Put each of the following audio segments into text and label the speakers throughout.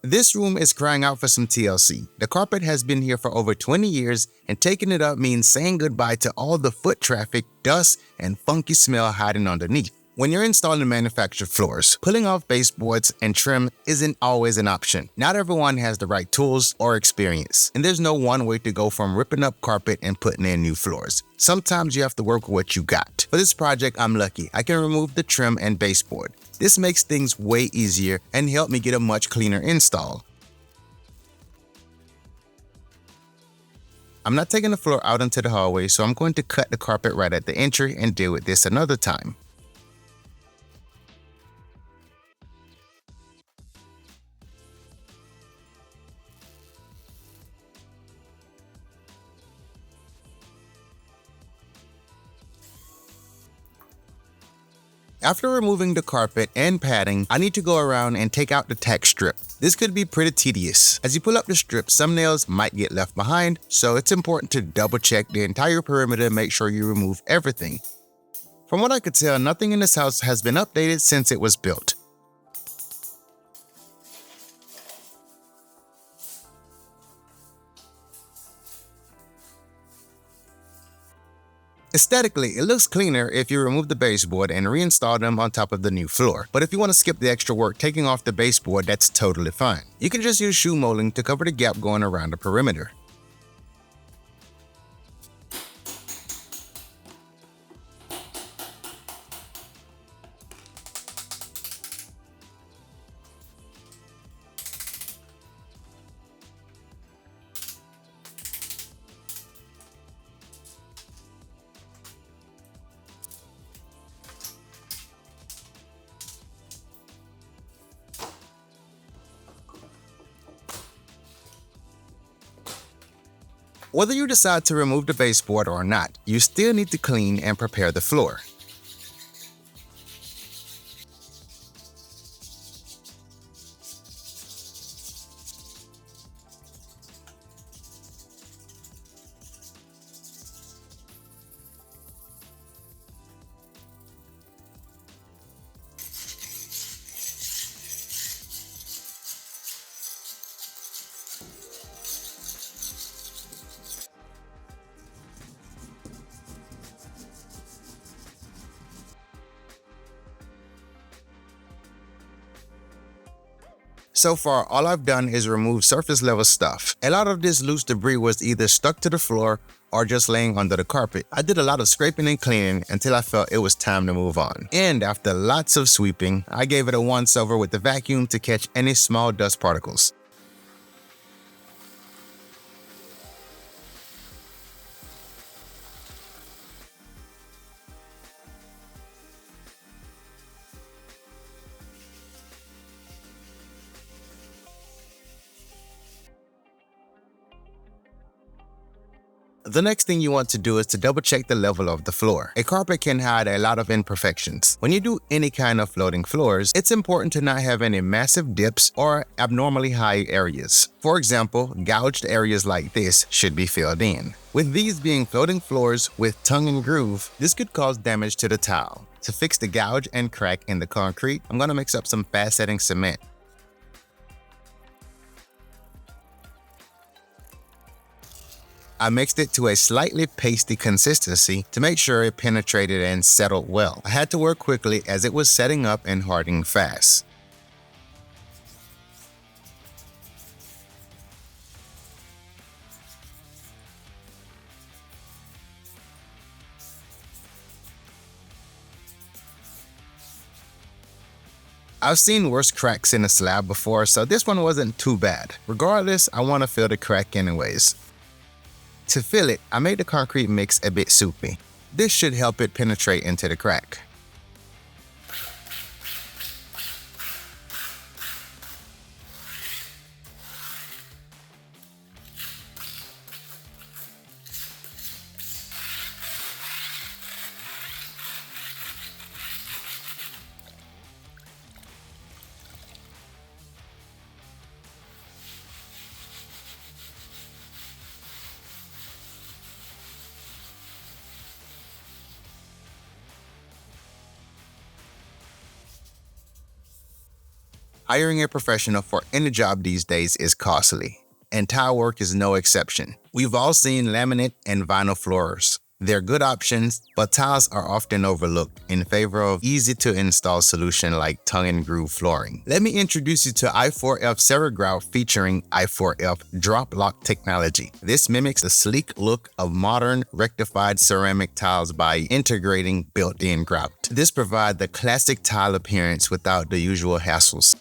Speaker 1: This room is crying out for some TLC. The carpet has been here for over 20 years, and taking it up means saying goodbye to all the foot traffic, dust, and funky smell hiding underneath. When you're installing manufactured floors, pulling off baseboards and trim isn't always an option. Not everyone has the right tools or experience, and there's no one way to go from ripping up carpet and putting in new floors. Sometimes you have to work with what you got. For this project, I'm lucky. I can remove the trim and baseboard. This makes things way easier and help me get a much cleaner install. I'm not taking the floor out into the hallway, so I'm going to cut the carpet right at the entry and deal with this another time. After removing the carpet and padding, I need to go around and take out the tack strip. This could be pretty tedious. As you pull up the strip, some nails might get left behind, so it's important to double check the entire perimeter and make sure you remove everything. From what I could tell, nothing in this house has been updated since it was built. Aesthetically, it looks cleaner if you remove the baseboard and reinstall them on top of the new floor. But if you want to skip the extra work taking off the baseboard, that's totally fine. You can just use shoe molding to cover the gap going around the perimeter. Whether you decide to remove the baseboard or not, you still need to clean and prepare the floor. So far, all I've done is remove surface level stuff. A lot of this loose debris was either stuck to the floor or just laying under the carpet. I did a lot of scraping and cleaning until I felt it was time to move on. And after lots of sweeping, I gave it a once over with the vacuum to catch any small dust particles. The next thing you want to do is to double check the level of the floor. A carpet can hide a lot of imperfections. When you do any kind of floating floors, it's important to not have any massive dips or abnormally high areas. For example, gouged areas like this should be filled in. With these being floating floors with tongue and groove, this could cause damage to the tile. To fix the gouge and crack in the concrete, I'm going to mix up some fast-setting cement. I mixed it to a slightly pasty consistency to make sure it penetrated and settled well. I had to work quickly as it was setting up and hardening fast. I've seen worse cracks in a slab before, so this one wasn't too bad. Regardless, I want to fill the crack anyways. To fill it, I made the concrete mix a bit soupy. This should help it penetrate into the crack. Hiring a professional for any job these days is costly, and tile work is no exception. We've all seen laminate and vinyl floors. They're good options, but tiles are often overlooked in favor of easy-to-install solution like tongue and groove flooring. Let me introduce you to i4F CeraGrout featuring i4F drop lock technology. This mimics the sleek look of modern rectified ceramic tiles by integrating built-in grout. This provides the classic tile appearance without the usual hassles.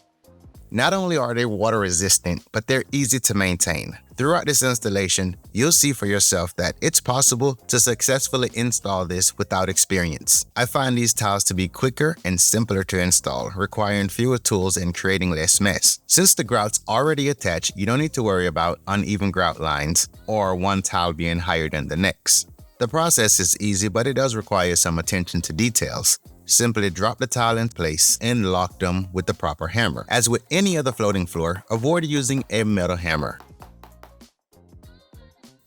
Speaker 1: Not only are they water resistant, but they're easy to maintain. Throughout this installation, you'll see for yourself that it's possible to successfully install this without experience. I find these tiles to be quicker and simpler to install, requiring fewer tools and creating less mess. Since the grout's already attached, you don't need to worry about uneven grout lines or one tile being higher than the next. The process is easy, but it does require some attention to details. Simply drop the tile in place and lock them with the proper hammer. As with any other floating floor, avoid using a metal hammer.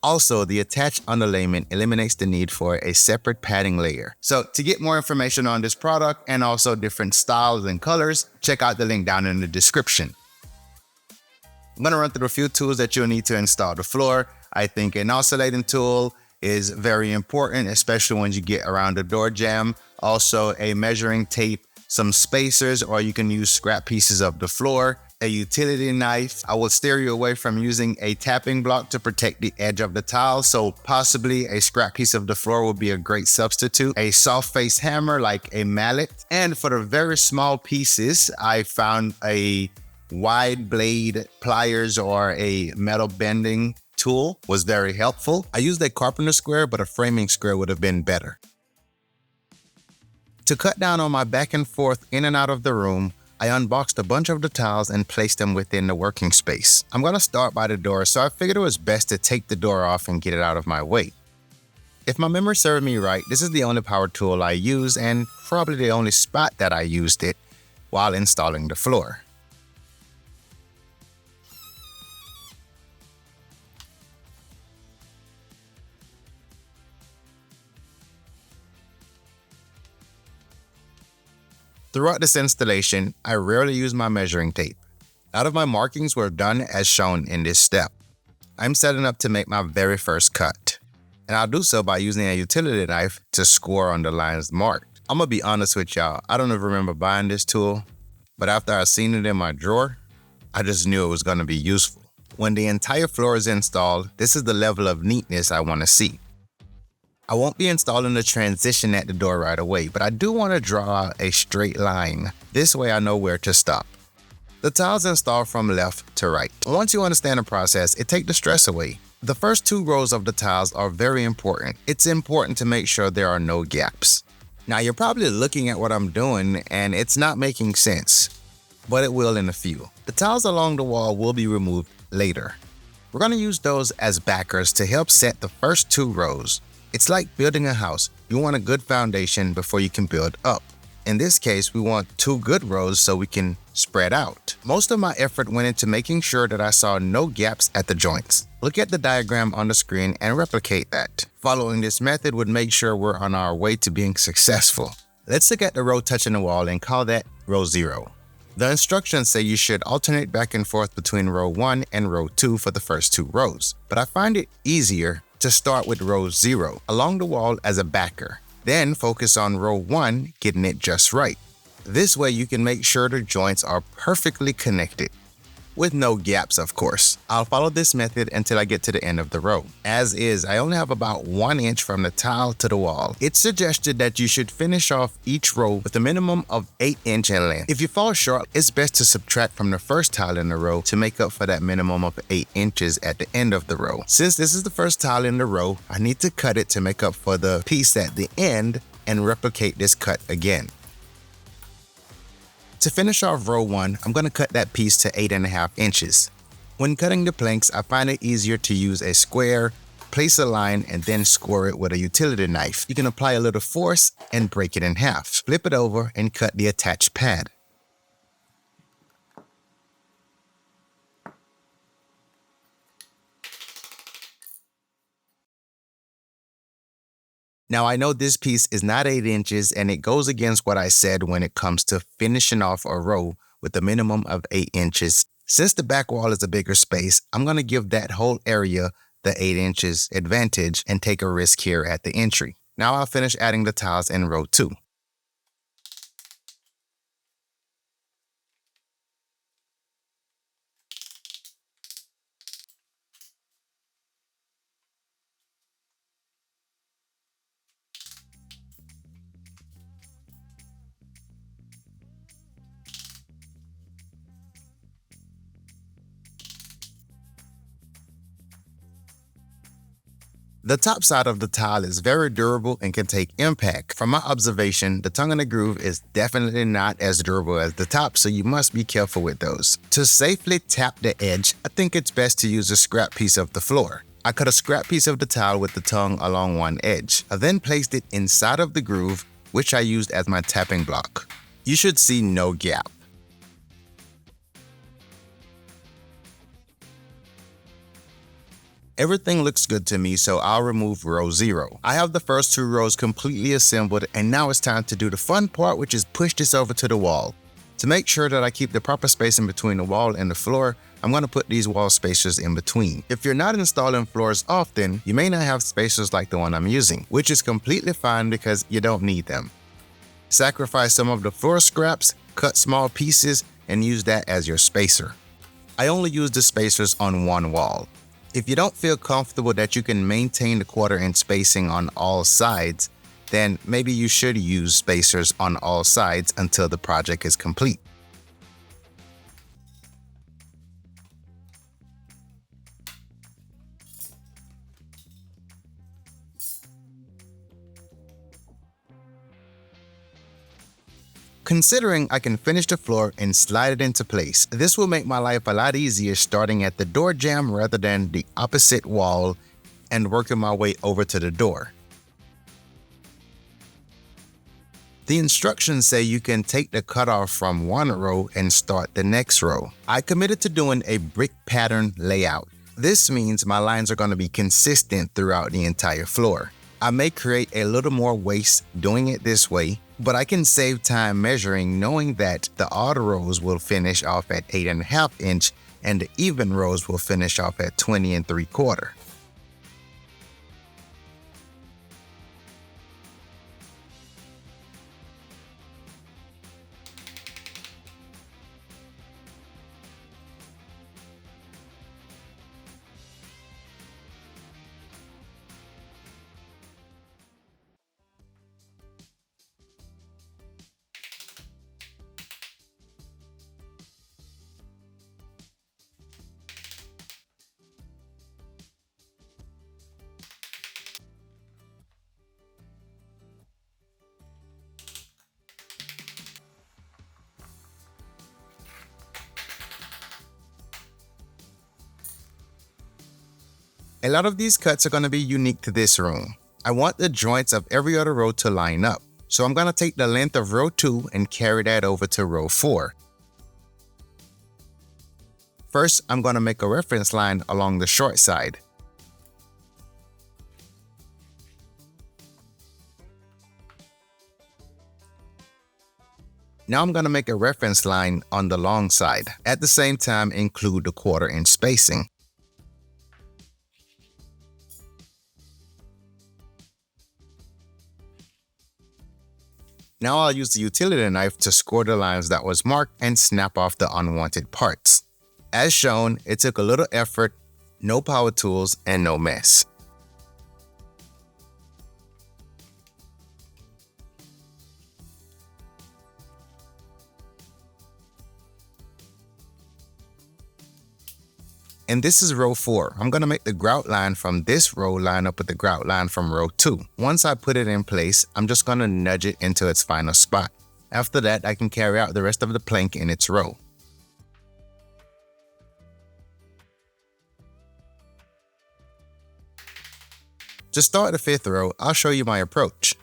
Speaker 1: Also, the attached underlayment eliminates the need for a separate padding layer. So to get more information on this product and also different styles and colors, check out the link down in the description. I'm going to run through a few tools that you'll need to install the floor. I think an oscillating tool is very important, especially when you get around the door jamb. Also, a measuring tape, some spacers, or you can use scrap pieces of the floor, a utility knife. I will steer you away from using a tapping block to protect the edge of the tile, so possibly a scrap piece of the floor would be a great substitute. A soft face hammer like a mallet. And for the very small pieces, I found a wide blade pliers or a metal bending tool was very helpful. I used a carpenter square, but a framing square would have been better. To cut down on my back and forth in and out of the room, I unboxed a bunch of the tiles and placed them within the working space. I'm going to start by the door, so I figured it was best to take the door off and get it out of my way. If my memory serves me right, this is the only power tool I use and probably the only spot that I used it while installing the floor. Throughout this installation, I rarely use my measuring tape. A lot of my markings were done as shown in this step. I'm setting up to make my very first cut, and I'll do so by using a utility knife to score on the lines marked. I'm gonna be honest with y'all, I don't even remember buying this tool, but after I seen it in my drawer, I just knew it was gonna be useful. When the entire floor is installed, this is the level of neatness I wanna see. I won't be installing the transition at the door right away, but I do want to draw out a straight line. This way I know where to stop. The tiles install from left to right. Once you understand the process, it takes the stress away. The first 2 rows of the tiles are very important. It's important to make sure there are no gaps. Now you're probably looking at what I'm doing and it's not making sense, but it will in a few. The tiles along the wall will be removed later. We're going to use those as backers to help set the first 2 rows. It's like building a house. You want a good foundation before you can build up. In this case, we want 2 good rows so we can spread out. Most of my effort went into making sure that I saw no gaps at the joints. Look at the diagram on the screen and replicate that. Following this method would make sure we're on our way to being successful. Let's look at the row touching the wall and call that row 0. The instructions say you should alternate back and forth between row 1 and row 2 for the first 2 rows, but I find it easier to start with row 0 along the wall as a backer. Then focus on row 1, getting it just right. This way you can make sure the joints are perfectly connected, with no gaps of course. I'll follow this method until I get to the end of the row. As is, I only have about 1 inch from the tile to the wall. It's suggested that you should finish off each row with a minimum of 8 inches in length. If you fall short, it's best to subtract from the first tile in the row to make up for that minimum of 8 inches at the end of the row. Since this is the first tile in the row, I need to cut it to make up for the piece at the end and replicate this cut again. To finish off row 1, I'm going to cut that piece to 8.5 inches. When cutting the planks, I find it easier to use a square, place a line, and then score it with a utility knife. You can apply a little force and break it in half. Flip it over and cut the attached pad. Now I know this piece is not 8 inches and it goes against what I said when it comes to finishing off a row with a minimum of 8 inches. Since the back wall is a bigger space, I'm going to give that whole area the 8 inches advantage and take a risk here at the entry. Now I'll finish adding the tiles in row 2. The top side of the tile is very durable and can take impact. From my observation, the tongue and the groove is definitely not as durable as the top, so you must be careful with those. To safely tap the edge, I think it's best to use a scrap piece of the floor. I cut a scrap piece of the tile with the tongue along one edge. I then placed it inside of the groove, which I used as my tapping block. You should see no gap. Everything looks good to me, so I'll remove row 0. I have the first 2 rows completely assembled, and now it's time to do the fun part, which is push this over to the wall. To make sure that I keep the proper spacing between the wall and the floor, I'm going to put these wall spacers in between. If you're not installing floors often, you may not have spacers like the one I'm using, which is completely fine because you don't need them. Sacrifice some of the floor scraps, cut small pieces, and use that as your spacer. I only use the spacers on one wall. If you don't feel comfortable that you can maintain the 1/4 inch spacing on all sides, then maybe you should use spacers on all sides until the project is complete. Considering I can finish the floor and slide it into place, this will make my life a lot easier starting at the door jamb rather than the opposite wall and working my way over to the door. The instructions say you can take the cutoff from one row and start the next row. I committed to doing a brick pattern layout. This means my lines are going to be consistent throughout the entire floor. I may create a little more waste doing it this way, but I can save time measuring knowing that the odd rows will finish off at 8.5 inch and the even rows will finish off at 20 3/4. A lot of these cuts are going to be unique to this room. I want the joints of every other row to line up, so I'm going to take the length of row 2 and carry that over to row 4. First, I'm going to make a reference line along the short side. Now I'm going to make a reference line on the long side. At the same time, include the 1/4 inch spacing. Now I'll use the utility knife to score the lines that was marked and snap off the unwanted parts. As shown, it took a little effort, no power tools, and no mess. And this is row 4. I'm going to make the grout line from this row line up with the grout line from row 2. Once I put it in place, I'm just going to nudge it into its final spot. After that, I can carry out the rest of the plank in its row. To start the 5th row, I'll show you my approach.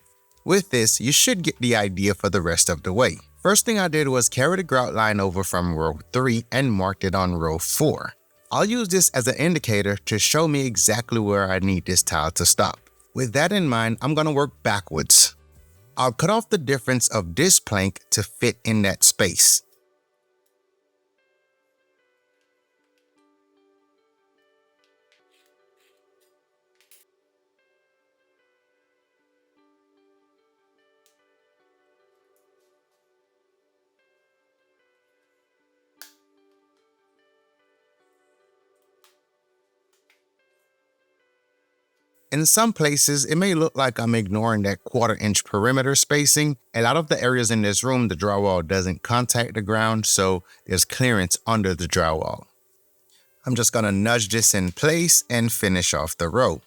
Speaker 1: With this, you should get the idea for the rest of the way. First thing I did was carry the grout line over from row 3 and marked it on row 4. I'll use this as an indicator to show me exactly where I need this tile to stop. With that in mind, I'm going to work backwards. I'll cut off the difference of this plank to fit in that space. In some places, it may look like I'm ignoring that 1/4 inch perimeter spacing. A lot of the areas in this room, the drywall doesn't contact the ground, so there's clearance under the drywall. I'm just gonna nudge this in place and finish off the row.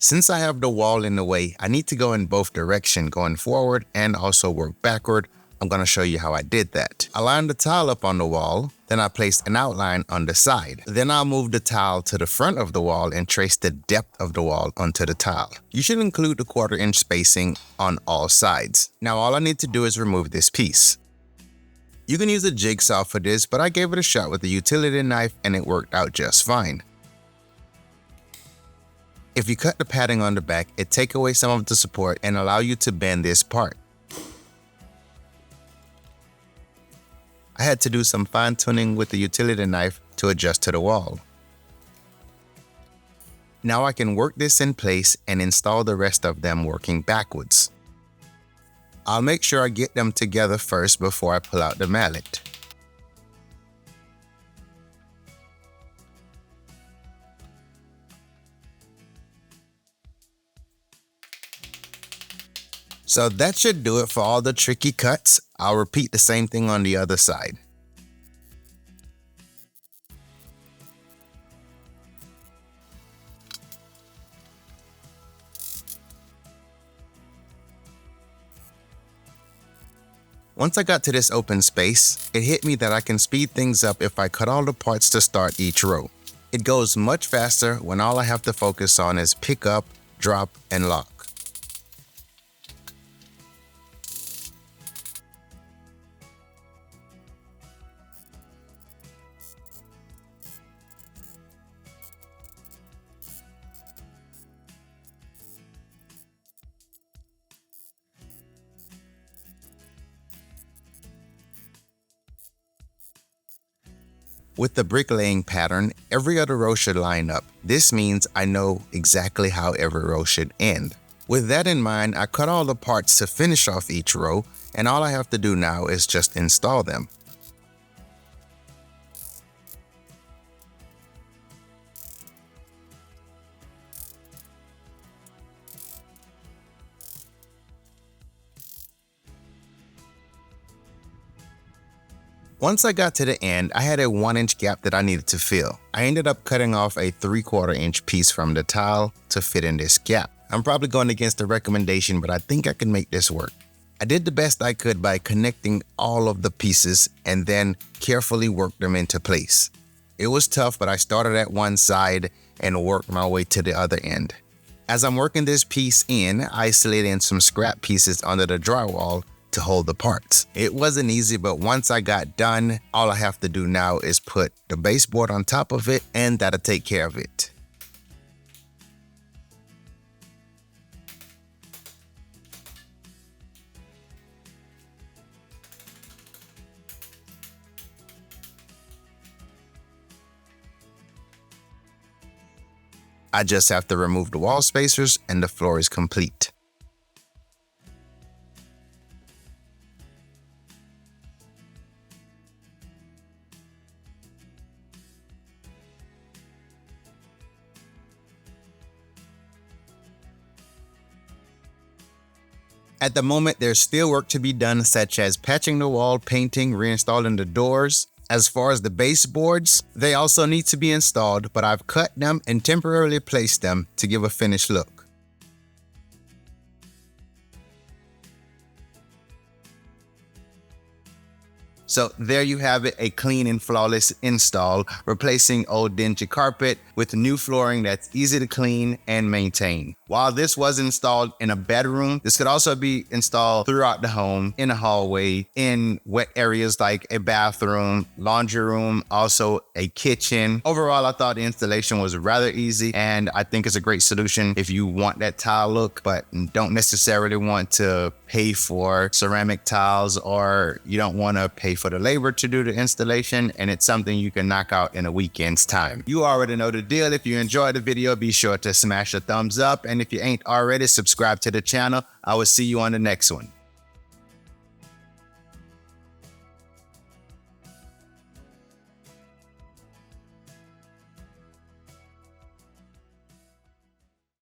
Speaker 1: Since I have the wall in the way, I need to go in both directions, going forward and also work backward. I'm going to show you how I did that. I lined the tile up on the wall, then I placed an outline on the side. Then I'll move the tile to the front of the wall and trace the depth of the wall onto the tile. You should include the 1/4 inch spacing on all sides. Now all I need to do is remove this piece. You can use a jigsaw for this, but I gave it a shot with a utility knife and it worked out just fine. If you cut the padding on the back, it takes away some of the support and allow you to bend this part. I had to do some fine tuning with the utility knife to adjust to the wall. Now I can work this in place and install the rest of them working backwards. I'll make sure I get them together first before I pull out the mallet. So that should do it for all the tricky cuts. I'll repeat the same thing on the other side. Once I got to this open space, it hit me that I can speed things up if I cut all the parts to start each row. It goes much faster when all I have to focus on is pick up, drop, and lock. With the bricklaying pattern, every other row should line up. This means I know exactly how every row should end. With that in mind, I cut all the parts to finish off each row, and all I have to do now is just install them. Once I got to the end, I had a 1 inch gap that I needed to fill. I ended up cutting off a 3/4 inch piece from the tile to fit in this gap. I'm probably going against the recommendation, but I think I can make this work. I did the best I could by connecting all of the pieces and then carefully worked them into place. It was tough, but I started at one side and worked my way to the other end. As I'm working this piece in, I slid in some scrap pieces under the drywall to hold the parts. It wasn't easy, but once I got done, all I have to do now is put the baseboard on top of it, and that'll take care of it. I just have to remove the wall spacers and the floor is complete. At the moment, there's still work to be done, such as patching the wall, painting, reinstalling the doors. As far as the baseboards, they also need to be installed, but I've cut them and temporarily placed them to give a finished look. So there you have it, a clean and flawless install, replacing old dingy carpet with new flooring that's easy to clean and maintain. While this was installed in a bedroom, this could also be installed throughout the home, in a hallway, in wet areas like a bathroom, laundry room, also a kitchen. Overall, I thought the installation was rather easy, and I think it's a great solution if you want that tile look, but don't necessarily want to pay for ceramic tiles, or you don't want to pay for the labor to do the installation, and it's something you can knock out in a weekend's time. You already know the deal. If you enjoyed the video, be sure to smash a thumbs up, and if you ain't already, subscribe to the channel. I will see you on the next one.